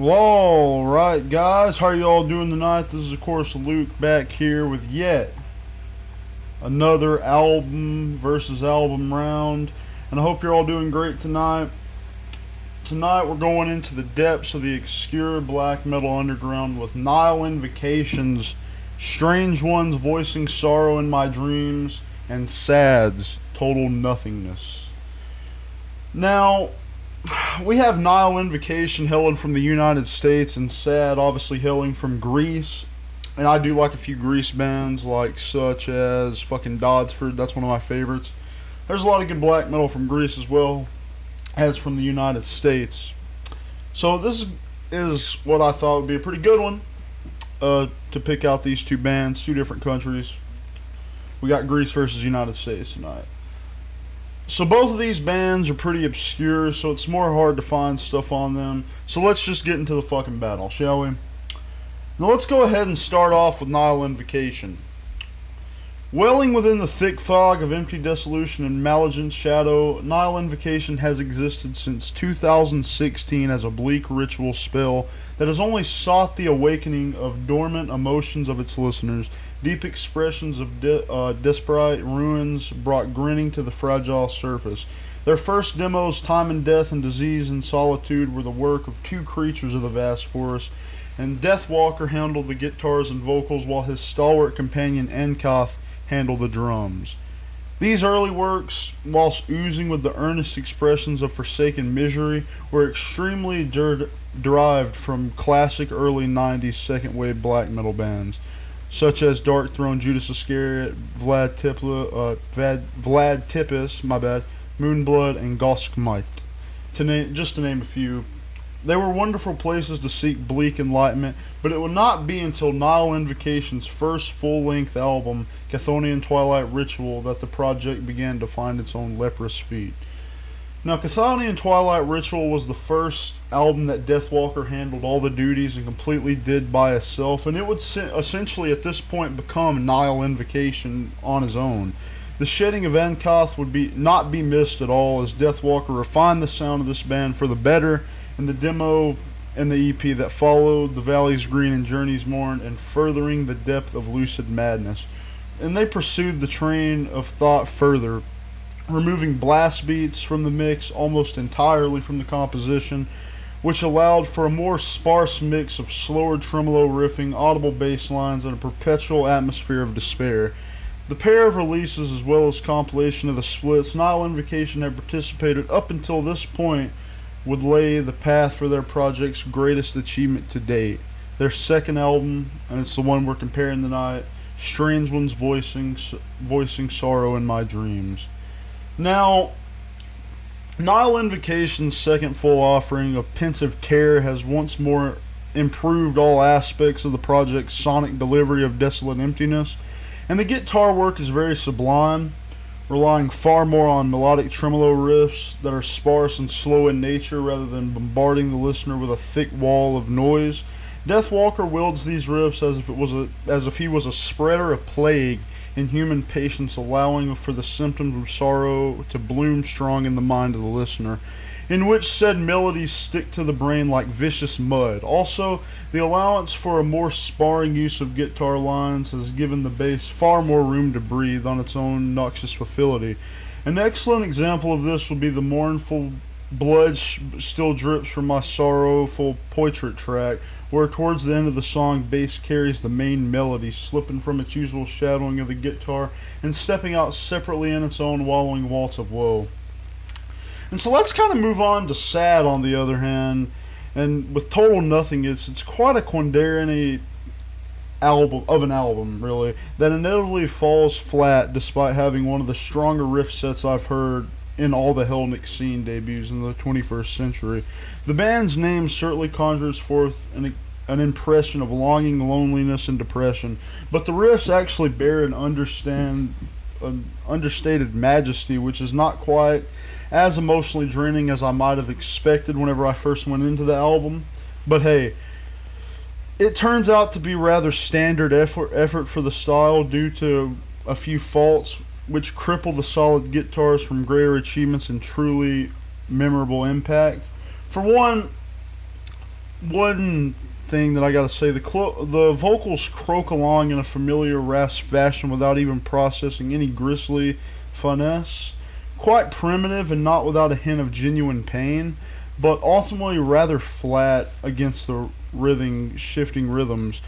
Well, alright guys, how are you all doing tonight? This is of course Luke back here with yet another album versus album round, and I hope you're all doing great tonight. Tonight we're going into the depths of the obscure black metal underground with Nihil Invocations, Strange Ones Voicing Sorrow in My Dreams, and Sad's Total Nothingness. Now, we have Nihil Invocation hailing from the United States and Sad obviously hailing from Greece. And I do like a few Greece bands, like such as fucking Dodsford. That's one of my favorites. There's a lot of good black metal from Greece as well as from the United States. So this is what I thought would be a pretty good one to pick out these two bands, two different countries. We got Greece versus United States tonight. So both of these bands are pretty obscure, so it's more hard to find stuff on them. So let's just get into the fucking battle, shall we? Now let's go ahead and start off with Nihil Invocation. Welling within the thick fog of empty dissolution and malignant shadow, Nihil Invocation has existed since 2016 as a bleak ritual spell that has only sought the awakening of dormant emotions of its listeners. Deep expressions of desperate ruins brought grinning to the fragile surface. Their first demos, Time and Death and Disease and Solitude, were the work of two creatures of the vast forest, and Deathwalker handled the guitars and vocals while his stalwart companion Enkoth handled the drums. These early works, whilst oozing with the earnest expressions of forsaken misery, were extremely derived from classic early 90s second wave black metal bands, such as Dark Throne, Judas Iscariot, Vlad Tipis, Moonblood, and Goskmite, just to name a few. They were wonderful places to seek bleak enlightenment, but it would not be until Nihil Invocation's first full-length album, Chthonian Twilight Ritual, that the project began to find its own leprous feet. Now, Chthonian Twilight Ritual was the first album that Deathwalker handled all the duties and completely did by itself, and it would essentially at this point become Nihil Invocation on his own. The shedding of Enkoth would not be missed at all, as Deathwalker refined the sound of this band for the better in the demo and the EP that followed, The Valley's Green and Journey's Mourn, and Furthering the Depth of Lucid Madness. And they pursued the train of thought further, removing blast beats from the mix almost entirely from the composition, which allowed for a more sparse mix of slower tremolo riffing, audible bass lines, and a perpetual atmosphere of despair. The pair of releases, as well as compilation of the splits Nihil Invocation had participated up until this point, would lay the path for their project's greatest achievement to date. Their second album, and it's the one we're comparing tonight, Strange Ones Voicing Sorrow in My Dreams. Now, Nihil Invocation's second full offering of Pensive Terror has once more improved all aspects of the project's sonic delivery of desolate emptiness, and the guitar work is very sublime, relying far more on melodic tremolo riffs that are sparse and slow in nature rather than bombarding the listener with a thick wall of noise. Deathwalker wields these riffs as if he was a spreader of plague in human patience, allowing for the symptoms of sorrow to bloom strong in the mind of the listener, in which said melodies stick to the brain like vicious mud. Also, the allowance for a more sparring use of guitar lines has given the bass far more room to breathe on its own noxious facility. An excellent example of this would be the mournful Blood Still Drips from My Sorrowful Portrait track, where towards the end of the song, bass carries the main melody, slipping from its usual shadowing of the guitar and stepping out separately in its own wallowing waltz of woe. And so let's kind of move on to Sad, on the other hand, and with Total Nothingness, it's quite a quandary album, really, that inevitably falls flat despite having one of the stronger riff sets I've heard in all the Hellnick scene debuts in the 21st century. The band's name certainly conjures forth an impression of longing, loneliness, and depression, but the riffs actually bear an understated majesty, which is not quite as emotionally draining as I might have expected whenever I first went into the album. But hey, it turns out to be rather standard effort for the style due to a few faults which cripple the solid guitars from greater achievements and truly memorable impact. For one, one thing that I gotta say, the vocals croak along in a familiar rasp fashion without even processing any grisly finesse. Quite primitive and not without a hint of genuine pain, but ultimately rather flat against the shifting rhythms,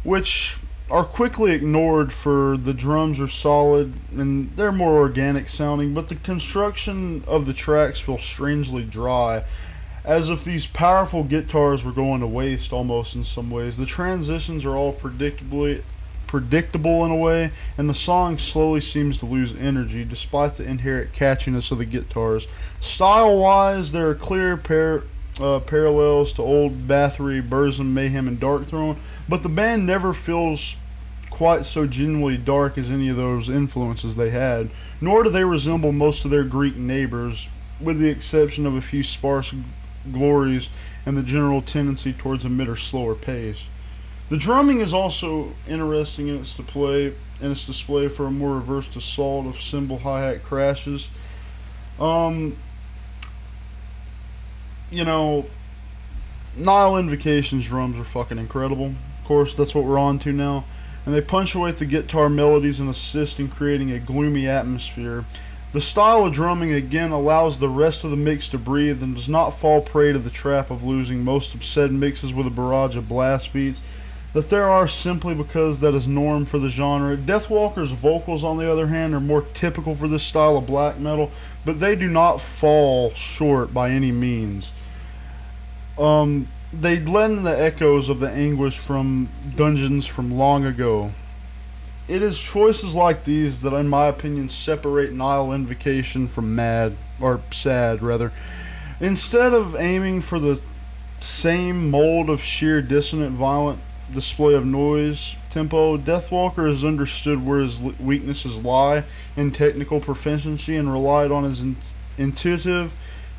which are quickly ignored for the drums are solid and they're more organic sounding, but the construction of the tracks feels strangely dry, as if these powerful guitars were going to waste almost in some ways. The transitions are all predictable in a way, and the song slowly seems to lose energy despite the inherent catchiness of the guitars. Style-wise, there are clear parallels to old Bathory, Burzum, Mayhem, and Darkthrone, but the band never feels quite so genuinely dark as any of those influences they had, nor do they resemble most of their Greek neighbors, with the exception of a few sparse glories and the general tendency towards a mid or slower pace. The drumming is also interesting in its display for a more reversed assault of cymbal hi-hat crashes. You know, Nihil Invocations drums are fucking incredible. Of course, that's what we're on to now. And they punctuate the guitar melodies and assist in creating a gloomy atmosphere. The style of drumming again allows the rest of the mix to breathe and does not fall prey to the trap of losing most of said mixes with a barrage of blast beats that there are simply because that is norm for the genre. Deathwalker's vocals, on the other hand, are more typical for this style of black metal, but they do not fall short by any means. They lend the echoes of the anguish from dungeons from long ago. It is choices like these that, in my opinion, separate Nihil Invocation from sad rather. Instead of aiming for the same mold of sheer dissonant, violent display of noise tempo, Deathwalker has understood where his weaknesses lie in technical proficiency and relied on his intuitive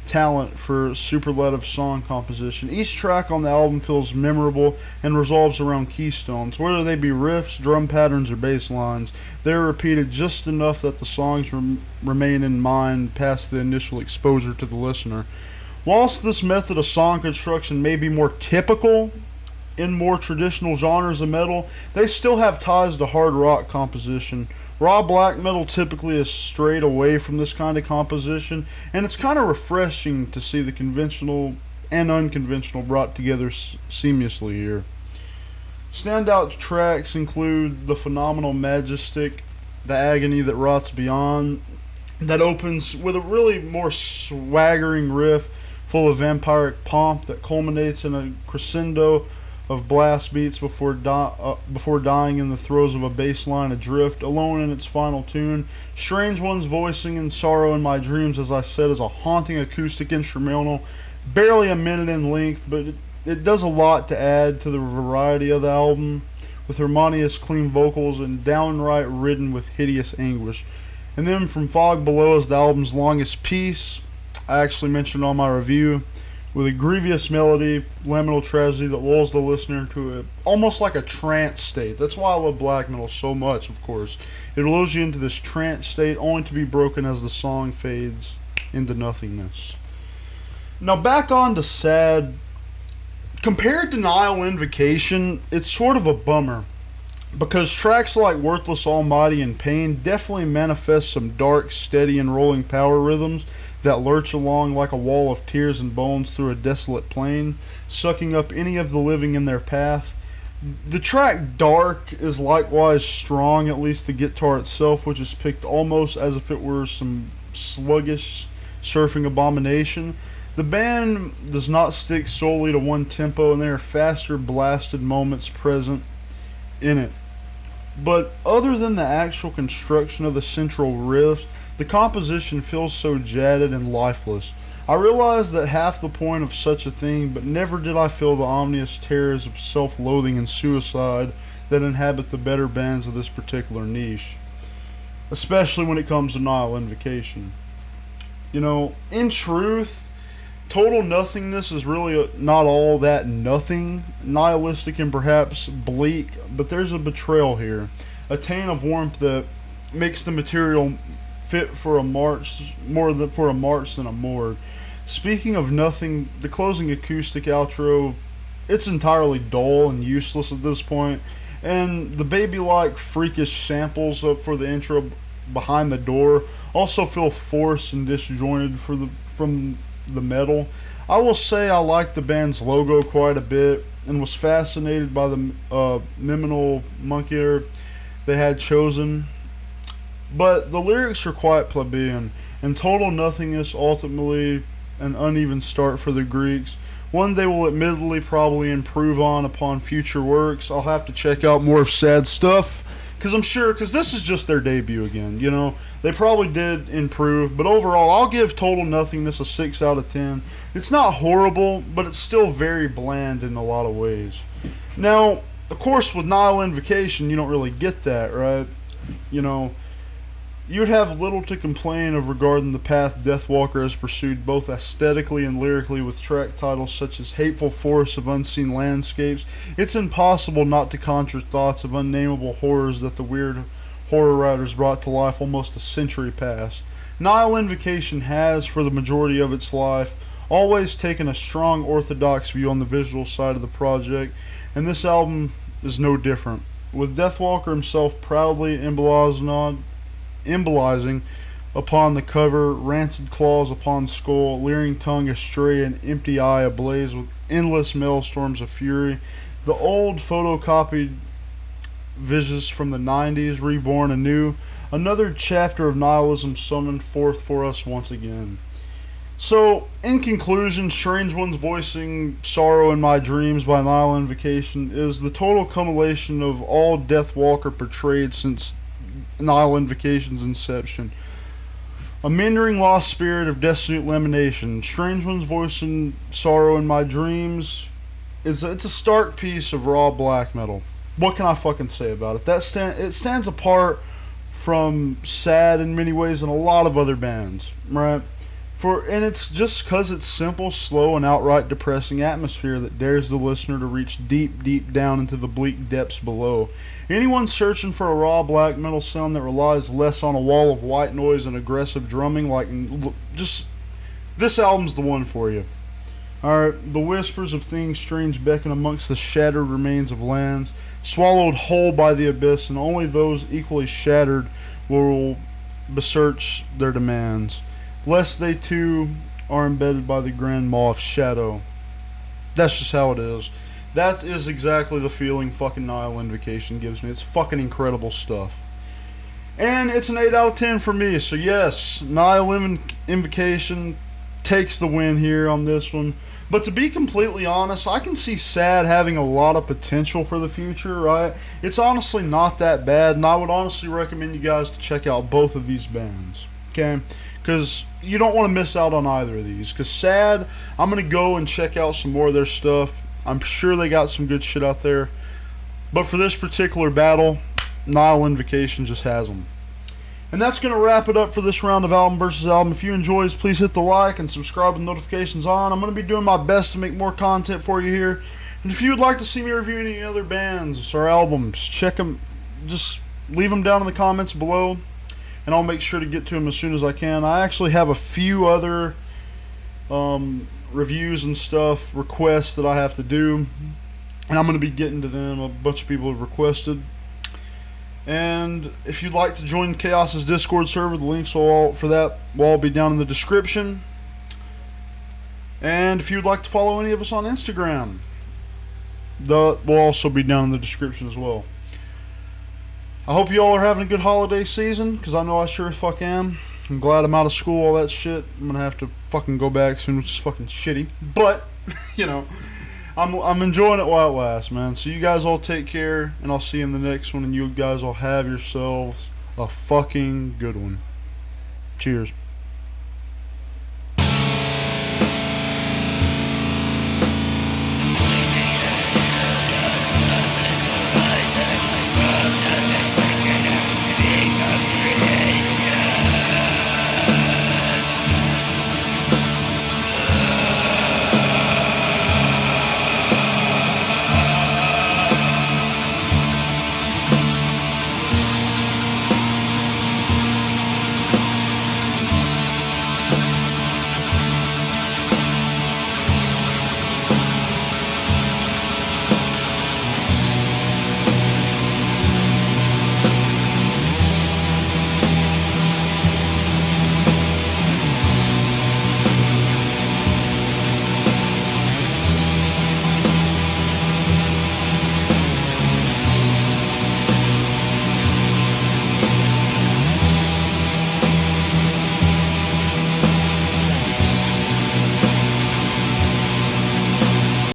talent for superlative song composition. Each track on the album feels memorable and revolves around keystones, whether they be riffs, drum patterns, or bass lines. They are repeated just enough that the songs remain in mind past the initial exposure to the listener. Whilst this method of song construction may be more typical in more traditional genres of metal, they still have ties to hard rock composition. Raw black metal typically is strayed away from this kind of composition, and it's kind of refreshing to see the conventional and unconventional brought together seamlessly here. Standout tracks include the phenomenal Majestic, The Agony That Rots Beyond, that opens with a really more swaggering riff full of vampiric pomp that culminates in a crescendo of blast beats before dying in the throes of a bass line adrift, alone in its final tune. Strange One's voicing in Sorrow in My Dreams, as I said, is a haunting acoustic instrumental, barely a minute in length, but it does a lot to add to the variety of the album, with harmonious, clean vocals and downright ridden with hideous anguish. And then From Fog Below is the album's longest piece, I actually mentioned on my review, with a grievous melody, lamentable tragedy that lulls the listener into almost like a trance state. That's why I love black metal so much, of course. It lulls you into this trance state, only to be broken as the song fades into nothingness. Now back on to sad. Compared to Nihil Invocation, it's sort of a bummer, because tracks like Worthless Almighty and Pain definitely manifest some dark, steady, and rolling power rhythms that lurch along like a wall of tears and bones through a desolate plain, sucking up any of the living in their path. The track Dark is likewise strong, at least the guitar itself, which is picked almost as if it were some sluggish surfing abomination. The band does not stick solely to one tempo, and there are faster, blasted moments present in it. But other than the actual construction of the central riffs, the composition feels so jaded and lifeless. I realize that half the point of such a thing, but never did I feel the ominous terrors of self-loathing and suicide that inhabit the better bands of this particular niche, especially when it comes to Nihil Invocation. You know, in truth, total nothingness is really not all that nothing, nihilistic and perhaps bleak, but there's a betrayal here, a taint of warmth that makes the material fit for a march more than for a march than a morgue. Speaking of nothing, the closing acoustic outro it's entirely dull and useless at this point. And the baby-like freakish samples up for the intro behind the door also feel forced and disjointed from the metal. I will say I like the band's logo quite a bit and was fascinated by the minimal monkey they had chosen. But the lyrics are quite plebeian, and Total Nothingness ultimately an uneven start for the Greeks. One they will admittedly probably improve on upon future works. I'll have to check out more of Sad Stuff, because this is just their debut again, you know. They probably did improve, but overall I'll give Total Nothingness a 6 out of 10. It's not horrible, but it's still very bland in a lot of ways. Now, of course, with Nihil Invocation, you don't really get that, right? You know, you'd have little to complain of regarding the path Deathwalker has pursued both aesthetically and lyrically with track titles such as Hateful Forests of Unseen Landscapes. It's impossible not to conjure thoughts of unnameable horrors that the weird horror writers brought to life almost a century past. Nihil Invocation has, for the majority of its life, always taken a strong orthodox view on the visual side of the project, and this album is no different, with Deathwalker himself proudly embolizing upon the cover, rancid claws upon skull, leering tongue astray, and empty eye ablaze with endless maelstorms of fury. The old photocopied visions from the 90s reborn anew, another chapter of nihilism summoned forth for us once again. So, in conclusion, Strange Ones voicing Sorrow in My Dreams by Nihil Invocation is the total culmination of all Deathwalker portrayed since Nihil Invocation's inception. A meandering lost spirit of desolate lamination. Strange Ones voicing Sorrow in My Dreams it's a stark piece of raw black metal. What can I fucking say about it? It stands apart from Sad in many ways and a lot of other bands, right? And it's just because it's simple, slow, and outright depressing atmosphere that dares the listener to reach deep, deep down into the bleak depths below. Anyone searching for a raw black metal sound that relies less on a wall of white noise and aggressive drumming, this album's the one for you. Alright, the whispers of things strange beckon amongst the shattered remains of lands, swallowed whole by the abyss, and only those equally shattered will besearch their demands, lest they too are embedded by the grand maw of shadow. That's just how it is. That is exactly the feeling fucking Nihil Invocation gives me. It's fucking incredible stuff. And it's an 8 out of 10 for me, so yes, Nihil Invocation takes the win here on this one. But to be completely honest, I can see Sad having a lot of potential for the future, right? It's honestly not that bad, and I would honestly recommend you guys to check out both of these bands, okay? Because you don't want to miss out on either of these. Because Sad, I'm going to go and check out some more of their stuff. I'm sure they got some good shit out there. But for this particular battle, Nihil Invocation just has them. And that's going to wrap it up for this round of album versus album. If you enjoyed, please hit the like and subscribe with notifications on. I'm going to be doing my best to make more content for you here. And if you would like to see me review any other bands or albums, check them. Just leave them down in the comments below, and I'll make sure to get to them as soon as I can. I actually have a few other reviews and stuff, requests that I have to do, and I'm going to be getting to them. A bunch of people have requested. And if you'd like to join Chaos's Discord server, the links will all be down in the description. And if you'd like to follow any of us on Instagram, that will also be down in the description as well. I hope you all are having a good holiday season, because I know I sure as fuck am. I'm glad I'm out of school, all that shit. I'm going to have to fucking go back soon, which is fucking shitty. But, you know, I'm enjoying it while it lasts, man. So you guys all take care, and I'll see you in the next one, and you guys all have yourselves a fucking good one. Cheers.